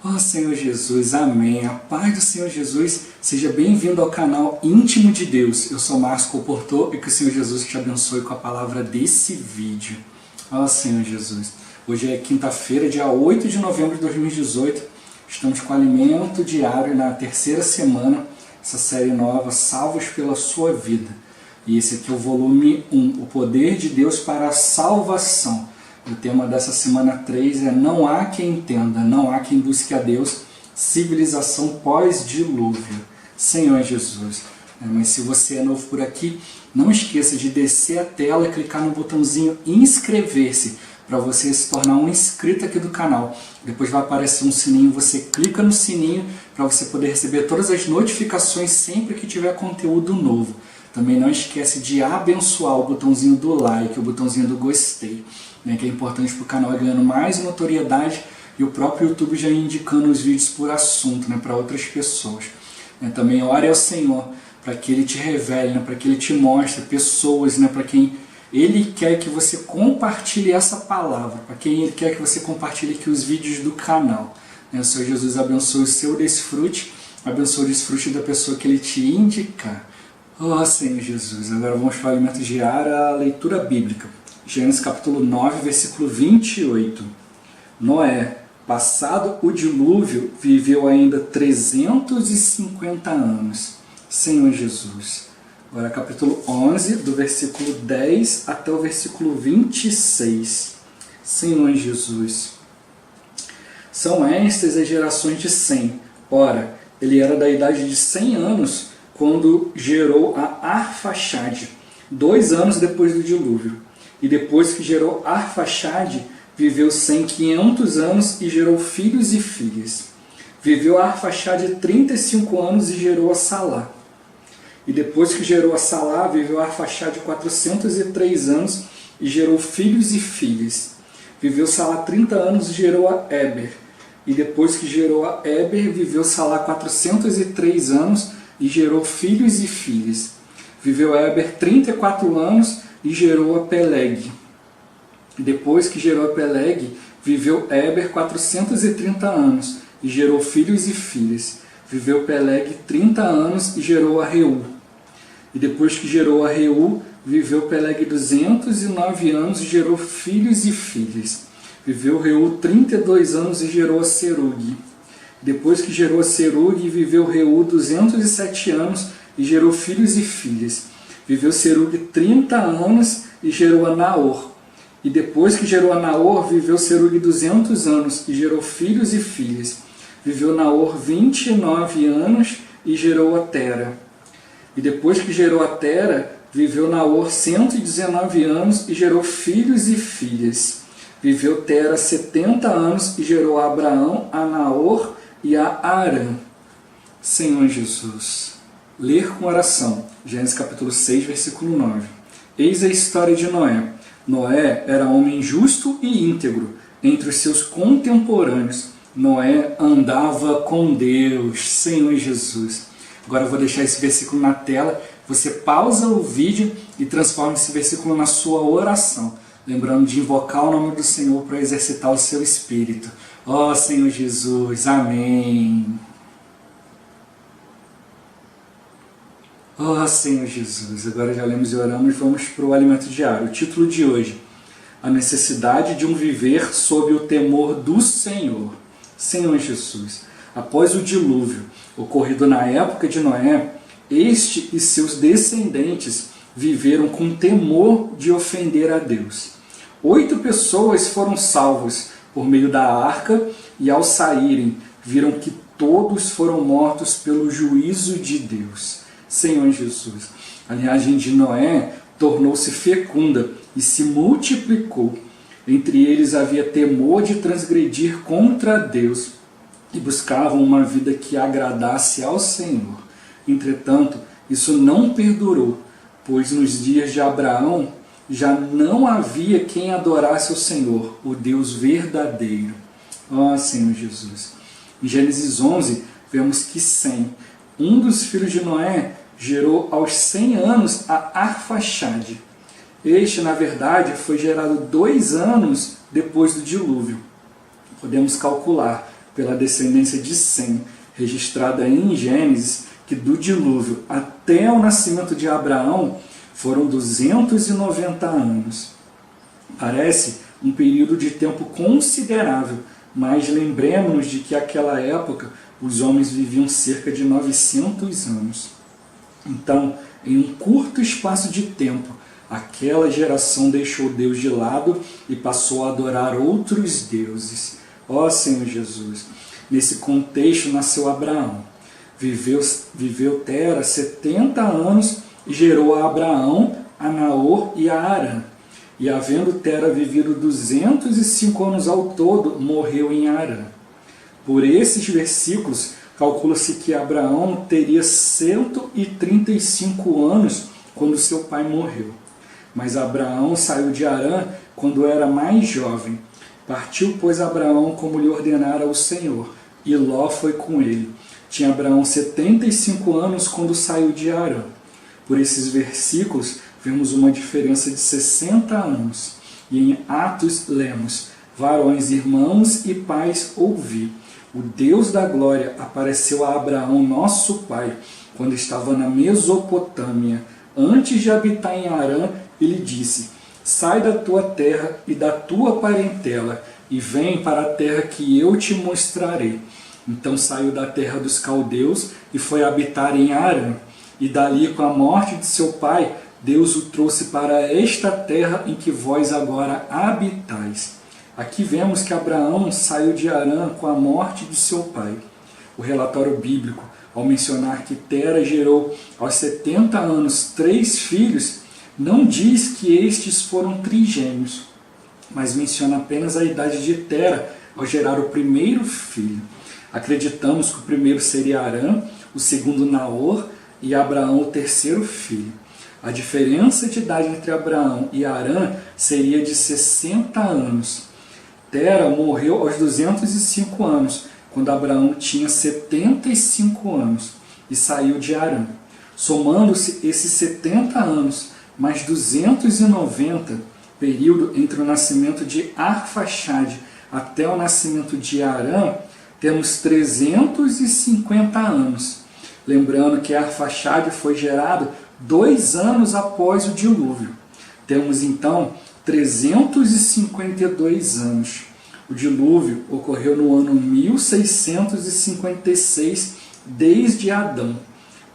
Ó Senhor Jesus, amém. A paz do Senhor Jesus, seja bem-vindo ao canal Íntimo de Deus. Eu sou Márcio Comportor e que o Senhor Jesus te abençoe com a palavra desse vídeo. Ó Senhor Jesus, hoje é quinta-feira, dia 8 de novembro de 2018. Estamos com alimento diário na terceira semana, essa série nova, Salvos pela Sua Vida. E esse aqui é o volume 1, o poder de Deus para a salvação. O tema dessa semana 3 é Não há quem entenda, não há quem busque a Deus, civilização pós-dilúvio. Senhor Jesus. Mas se você é novo por aqui, não esqueça de descer a tela e clicar no botãozinho inscrever-se, para você se tornar um inscrito aqui do canal. Depois vai aparecer um sininho, você clica no sininho para você poder receber todas as notificações sempre que tiver conteúdo novo. Também não esquece de abençoar o botãozinho do like, o botãozinho do gostei, né, que é importante para o canal ganhando mais notoriedade e o próprio YouTube já indicando os vídeos por assunto, né, para outras pessoas. Também ore ao Senhor para que Ele te revele, né, para que Ele te mostre pessoas, né, para quem Ele quer que você compartilhe essa palavra, para quem Ele quer que você compartilhe aqui os vídeos do canal. O Senhor Jesus abençoe o seu desfrute, abençoe o desfrute da pessoa que Ele te indicar. Ó Senhor Jesus, agora vamos para o alimento diário, a leitura bíblica. Gênesis capítulo 9, versículo 28. Noé, passado o dilúvio, viveu ainda 350 anos. Senhor Jesus. Agora capítulo 11, do versículo 10 até o versículo 26. Senhor Jesus. São estas as gerações de Sem. Ora, ele era da idade de 100 anos, quando gerou a Arfaxade, 2 anos depois do dilúvio. E depois que gerou Arfaxade, viveu Sem 500 anos e gerou filhos e filhas. Viveu Arfaxade 35 anos e gerou a Salá. E depois que gerou a Salá, viveu Arfaxade 403 anos e gerou filhos e filhas. Viveu Salá 30 anos e gerou a Éber. E depois que gerou a Éber, viveu Salá 403 anos e gerou filhos e filhas. Viveu Éber 34 anos e gerou a Peleg. Depois que gerou a Peleg, viveu Éber 430 anos e gerou filhos e filhas. Viveu Peleg 30 anos e gerou a Reu. E depois que gerou a Reu, viveu Peleg 209 anos e gerou filhos e filhas. Viveu Reu 32 anos e gerou a Serug. Depois que gerou a Serug, viveu Reu 207 anos e gerou filhos e filhas. Viveu Serug 30 anos e gerou a Naor. E depois que gerou a Naor, viveu Serug 200 anos e gerou filhos e filhas. Viveu Naor 29 anos e gerou a Tera. E depois que gerou a Tera, viveu Naor 119 anos e gerou filhos e filhas. Viveu Tera 70 anos e gerou a Abraão, a Naor e a Arã. Senhor Jesus. Ler com oração. Gênesis capítulo 6, versículo 9. Eis a história de Noé. Noé era homem justo e íntegro entre os seus contemporâneos. Noé andava com Deus. Senhor Jesus. Agora eu vou deixar esse versículo na tela. Você pausa o vídeo e transforma esse versículo na sua oração. Lembrando de invocar o nome do Senhor para exercitar o seu espírito. Ó Senhor Jesus. Amém. Ó Senhor Jesus. Agora já lemos e oramos, vamos para o alimento diário. O título de hoje: a necessidade de um viver sob o temor do Senhor. Senhor Jesus. Após o dilúvio, ocorrido na época de Noé, este e seus descendentes viveram com temor de ofender a Deus. 8 pessoas foram salvas por meio da arca e ao saírem, viram que todos foram mortos pelo juízo de Deus. Senhor Jesus. A linhagem de Noé tornou-se fecunda e se multiplicou. Entre eles havia temor de transgredir contra Deus e buscavam uma vida que agradasse ao Senhor. Entretanto, isso não perdurou, pois nos dias de Abraão já não havia quem adorasse o Senhor, o Deus verdadeiro. Ó Senhor Jesus. Em Gênesis 11, vemos que Sem, um dos filhos de Noé, gerou aos 100 anos a Arfaxade. Este, na verdade, foi gerado 2 anos depois do dilúvio. Podemos calcular pela descendência de Sem, registrada em Gênesis, que do dilúvio até o nascimento de Abraão foram 290 anos. Parece um período de tempo considerável, mas lembremos-nos de que naquela época os homens viviam cerca de 900 anos. Então, em um curto espaço de tempo, aquela geração deixou Deus de lado e passou a adorar outros deuses. Ó Senhor Jesus, nesse contexto nasceu Abraão. Viveu Tera 70 anos e gerou a Abraão, a Naor e a Harã. E havendo Tera vivido 205 anos ao todo, morreu em Harã. Por esses versículos, calcula-se que Abraão teria 135 anos quando seu pai morreu. Mas Abraão saiu de Harã quando era mais jovem. Partiu, pois, Abraão como lhe ordenara o Senhor, e Ló foi com ele. Tinha Abraão 75 anos quando saiu de Harã. Por esses versículos, vemos uma diferença de 60 anos. E em Atos lemos: varões, irmãos e pais, ouvi. O Deus da glória apareceu a Abraão, nosso pai, quando estava na Mesopotâmia. Antes de habitar em Harã, ele disse: sai da tua terra e da tua parentela, e vem para a terra que eu te mostrarei. Então saiu da terra dos caldeus e foi habitar em Harã. E dali, com a morte de seu pai, Deus o trouxe para esta terra em que vós agora habitais. Aqui vemos que Abraão saiu de Harã com a morte de seu pai. O relatório bíblico, ao mencionar que Tera gerou aos 70 anos 3 filhos, não diz que estes foram trigêmeos, mas menciona apenas a idade de Tera ao gerar o primeiro filho. Acreditamos que o primeiro seria Harã, o segundo Naor e Abraão o terceiro filho. A diferença de idade entre Abraão e Harã seria de 60 anos. Tera morreu aos 205 anos, quando Abraão tinha 75 anos e saiu de Harã. Somando-se esses 70 anos, mais 290, período entre o nascimento de Arfaxade até o nascimento de Harã, temos 350 anos. Lembrando que Arfaxade foi gerado 2 anos após o dilúvio. Temos então 352 anos. O dilúvio ocorreu no ano 1656 desde Adão.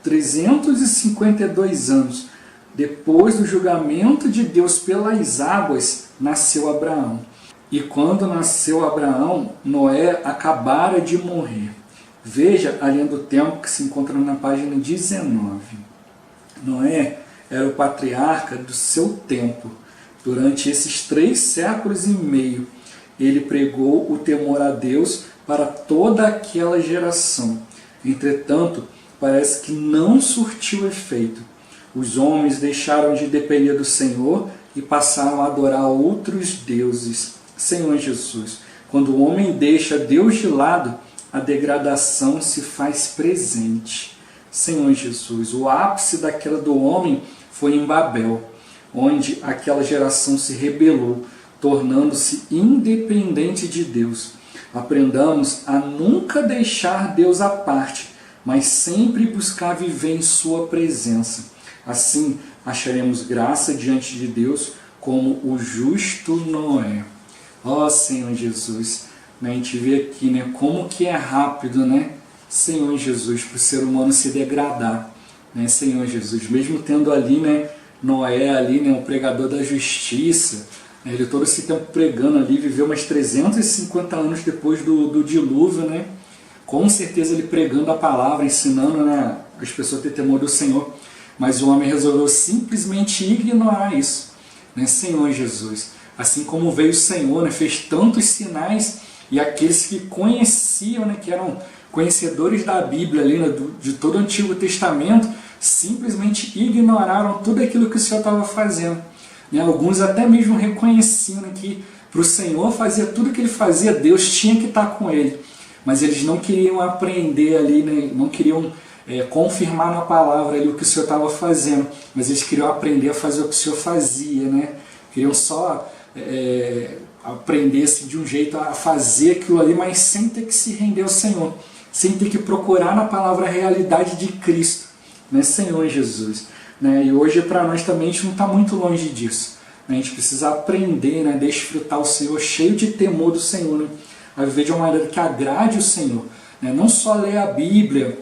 352 anos depois do julgamento de Deus pelas águas, nasceu Abraão. E quando nasceu Abraão, Noé acabara de morrer. Veja a linha do tempo que se encontra na página 19. Noé era o patriarca do seu tempo. Durante esses 3 séculos e meio, ele pregou o temor a Deus para toda aquela geração. Entretanto, parece que não surtiu efeito. Os homens deixaram de depender do Senhor e passaram a adorar outros deuses. Senhor Jesus, quando o homem deixa Deus de lado, a degradação se faz presente. Senhor Jesus, o ápice da queda do homem foi em Babel, onde aquela geração se rebelou, tornando-se independente de Deus. Aprendamos a nunca deixar Deus à parte, mas sempre buscar viver em sua presença. Assim, acharemos graça diante de Deus como o justo Noé. Ó Senhor Jesus, a gente vê aqui como que é rápido, Senhor Jesus, para o ser humano se degradar. Senhor Jesus, mesmo tendo ali Noé, ali, o pregador da justiça, ele todo esse tempo pregando ali, viveu mais 350 anos depois do dilúvio, com certeza ele pregando a palavra, ensinando as pessoas a ter temor do Senhor. Mas o homem resolveu simplesmente ignorar isso. Senhor Jesus, assim como veio o Senhor, fez tantos sinais, e aqueles que conheciam, que eram conhecedores da Bíblia, ali, de todo o Antigo Testamento, simplesmente ignoraram tudo aquilo que o Senhor estava fazendo. Alguns até mesmo reconheciam que para o Senhor fazer tudo que ele fazia, Deus tinha que estar com ele. Mas eles não queriam aprender ali, não queriam confirmar na palavra ali o que o Senhor estava fazendo, mas eles queriam aprender a fazer o que o Senhor fazia, queriam só aprender assim, de um jeito a fazer aquilo ali, mas sem ter que se render ao Senhor, sem ter que procurar na palavra a realidade de Cristo, né? Senhor Jesus. Né? E hoje para nós também a gente não está muito longe disso. Né? A gente precisa aprender, né? Desfrutar o Senhor cheio de temor do Senhor, né? A viver de uma maneira que agrade o Senhor. Né? Não só ler a Bíblia,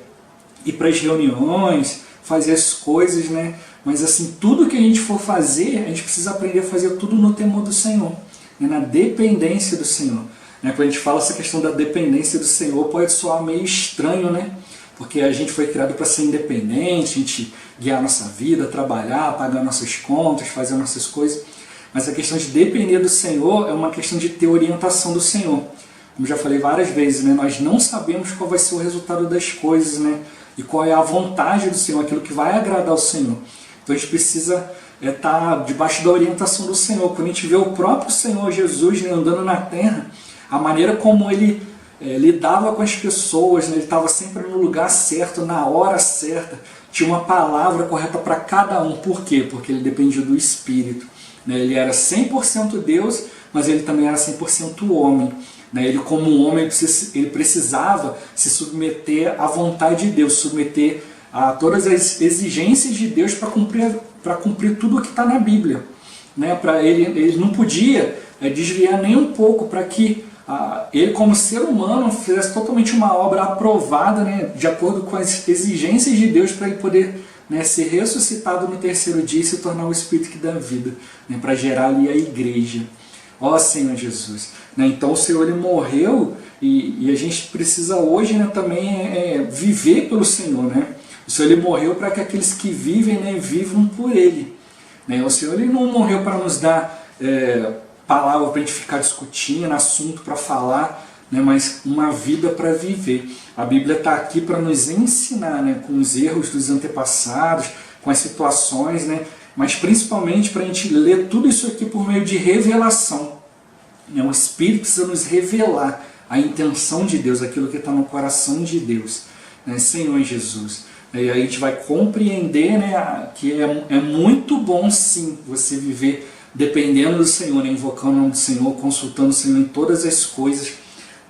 ir para as reuniões, fazer as coisas, né? Mas assim, tudo que a gente for fazer, a gente precisa aprender a fazer tudo no temor do Senhor, né? Na dependência do Senhor. Né? Quando a gente fala essa questão da dependência do Senhor, pode soar meio estranho, né? Porque a gente foi criado para ser independente, a gente guiar a nossa vida, trabalhar, pagar nossas contas, fazer nossas coisas. Mas a questão de depender do Senhor é uma questão de ter orientação do Senhor. Como já falei várias vezes, né? Nós não sabemos qual vai ser o resultado das coisas, né? E qual é a vontade do Senhor, aquilo que vai agradar ao Senhor. Então a gente precisa estar debaixo da orientação do Senhor. Quando a gente vê o próprio Senhor Jesus, né, andando na terra, a maneira como ele lidava com as pessoas, né, ele estava sempre no lugar certo, na hora certa, tinha uma palavra correta para cada um. Por quê? Porque ele dependia do Espírito. Né? Ele era 100% Deus, mas ele também era 100% homem. Ele, como um homem, ele precisava se submeter à vontade de Deus, submeter a todas as exigências de Deus para cumprir tudo o que está na Bíblia. Ele não podia desviar nem um pouco para que ele, como ser humano, fizesse totalmente uma obra aprovada, né, de acordo com as exigências de Deus, para ele poder, né, ser ressuscitado no terceiro dia e se tornar o Espírito que dá vida, né, para gerar ali a igreja. Ó Senhor Jesus. Né? Então o Senhor ele morreu e a gente precisa hoje, né, também viver pelo Senhor. Né? O Senhor ele morreu para que aqueles que vivem, né, vivam por Ele. Né? O Senhor ele não morreu para nos dar palavra para a gente ficar discutindo, assunto para falar, né, mas uma vida para viver. A Bíblia está aqui para nos ensinar, né, com os erros dos antepassados, com as situações, né, mas principalmente para a gente ler tudo isso aqui por meio de revelação. O Espírito precisa nos revelar a intenção de Deus, aquilo que está no coração de Deus, né? Senhor Jesus. E aí a gente vai compreender, né, que é muito bom sim você viver dependendo do Senhor, né, invocando o nome do Senhor, consultando o Senhor em todas as coisas,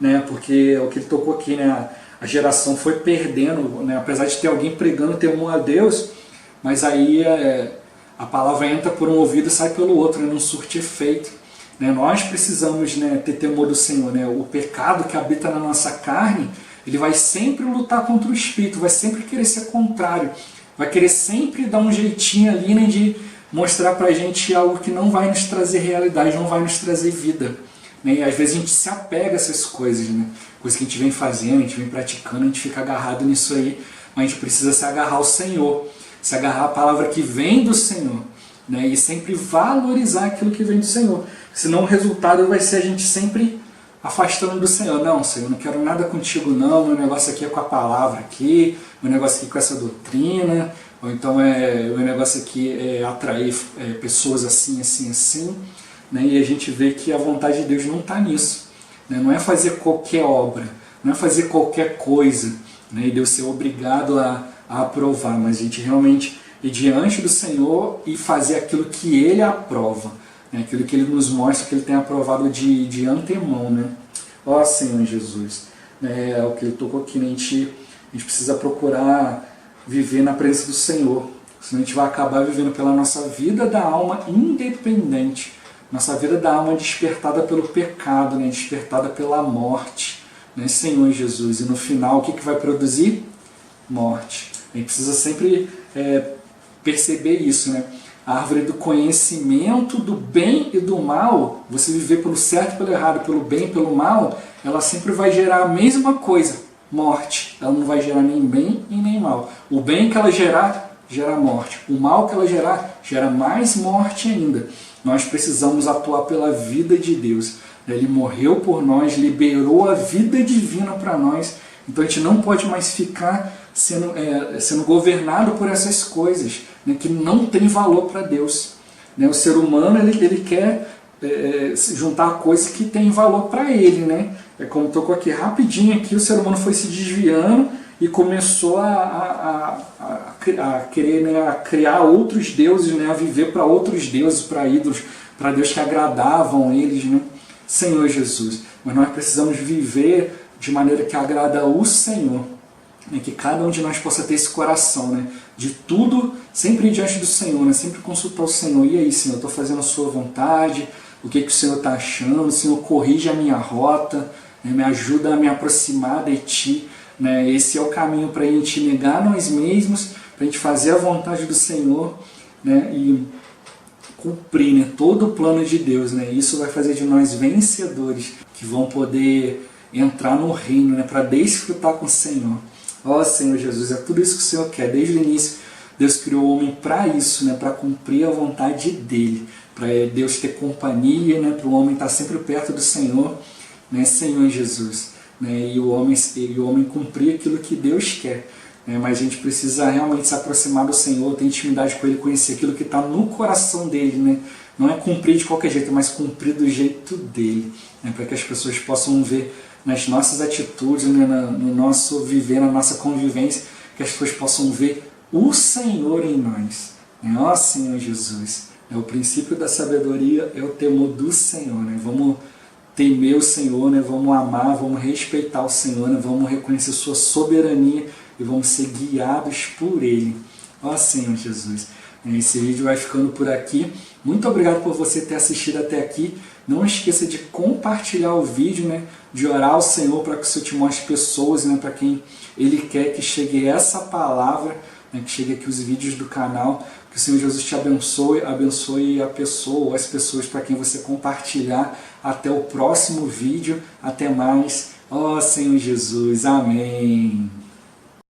né, porque é o que ele tocou aqui, né, a geração foi perdendo, né, apesar de ter alguém pregando temor a Deus, mas aí a palavra entra por um ouvido e sai pelo outro, né, não surte efeito. Né? Nós precisamos, né, ter temor do Senhor. Né? O pecado que habita na nossa carne, ele vai sempre lutar contra o Espírito, vai sempre querer ser contrário, vai querer sempre dar um jeitinho ali, né, de mostrar pra gente algo que não vai nos trazer realidade, não vai nos trazer vida. Né? E às vezes a gente se apega a essas coisas, né? Coisas que a gente vem fazendo, a gente vem praticando, a gente fica agarrado nisso aí, mas a gente precisa se agarrar ao Senhor, se agarrar à palavra que vem do Senhor, né? E sempre valorizar aquilo que vem do Senhor. Senão o resultado vai ser a gente sempre afastando do Senhor. Não, Senhor, não quero nada contigo não, meu negócio aqui é com a palavra aqui, meu negócio aqui é com essa doutrina, ou então meu negócio aqui é atrair pessoas assim, assim, assim. Né? E a gente vê que a vontade de Deus não está nisso. Né? Não é fazer qualquer obra, não é fazer qualquer coisa, né? E Deus ser obrigado a aprovar, mas a gente realmente ir diante do Senhor e fazer aquilo que Ele aprova, né? Aquilo que Ele nos mostra que Ele tem aprovado de antemão. Né? Ó Senhor Jesus, né? É o que Ele tocou aqui, né? A gente precisa procurar viver na presença do Senhor, senão a gente vai acabar vivendo pela nossa vida da alma independente, nossa vida da alma despertada pelo pecado, né? Despertada pela morte, né? Senhor Jesus, e no final o que vai produzir? Morte. A gente precisa sempre perceber isso, né? A árvore do conhecimento do bem e do mal, você viver pelo certo e pelo errado, pelo bem e pelo mal, ela sempre vai gerar a mesma coisa, morte. Ela não vai gerar nem bem e nem mal. O bem que ela gerar, gera morte. O mal que ela gerar, gera mais morte ainda. Nós precisamos atuar pela vida de Deus. Ele morreu por nós, liberou a vida divina para nós. Então a gente não pode mais ficar sendo governado por essas coisas, né, que não tem valor para Deus. Né? O ser humano ele quer juntar coisas que têm valor para ele. Né? É como tocou aqui rapidinho, aqui, o ser humano foi se desviando e começou a querer, né, a criar outros deuses, né, a viver para outros deuses, para ídolos, para Deus que agradavam eles. Né? Senhor Jesus. Mas nós precisamos viver de maneira que agrada o Senhor. Que cada um de nós possa ter esse coração, né? De tudo, sempre ir diante do Senhor, né? Sempre consultar o Senhor. E aí, Senhor, eu estou fazendo a sua vontade, o que o Senhor está achando? O Senhor corrige a minha rota, né? Me ajuda a me aproximar de Ti. Né? Esse é o caminho para a gente negar nós mesmos, para a gente fazer a vontade do Senhor, né? E cumprir, né, todo o plano de Deus. Né? Isso vai fazer de nós vencedores, que vão poder entrar no reino, né, para desfrutar com o Senhor. Ó Senhor Jesus, é tudo isso que o Senhor quer. Desde o início, Deus criou o homem para isso, né, para cumprir a vontade dEle, para Deus ter companhia, né, para o homem estar sempre perto do Senhor, né, Senhor Jesus, né, e o homem cumprir aquilo que Deus quer. Né, mas a gente precisa realmente se aproximar do Senhor, ter intimidade com Ele, conhecer aquilo que está no coração dEle. Né? Não é cumprir de qualquer jeito, mas cumprir do jeito dEle, né, para que as pessoas possam ver nas nossas atitudes, né, no nosso viver, na nossa convivência, que as pessoas possam ver o Senhor em nós. Né? Ó Senhor Jesus, o princípio da sabedoria é o temor do Senhor. Né? Vamos temer o Senhor, né? Vamos amar, vamos respeitar o Senhor, né? Vamos reconhecer sua soberania e vamos ser guiados por Ele. Ó Senhor Jesus. Esse vídeo vai ficando por aqui. Muito obrigado por você ter assistido até aqui. Não esqueça de compartilhar o vídeo, né? De orar ao Senhor para que o Senhor te mostre pessoas, né? Para quem Ele quer que chegue essa palavra, né? Que chegue aqui os vídeos do canal. Que o Senhor Jesus te abençoe a pessoa ou as pessoas para quem você compartilhar. Até o próximo vídeo. Até mais. Ó Senhor Jesus. Amém.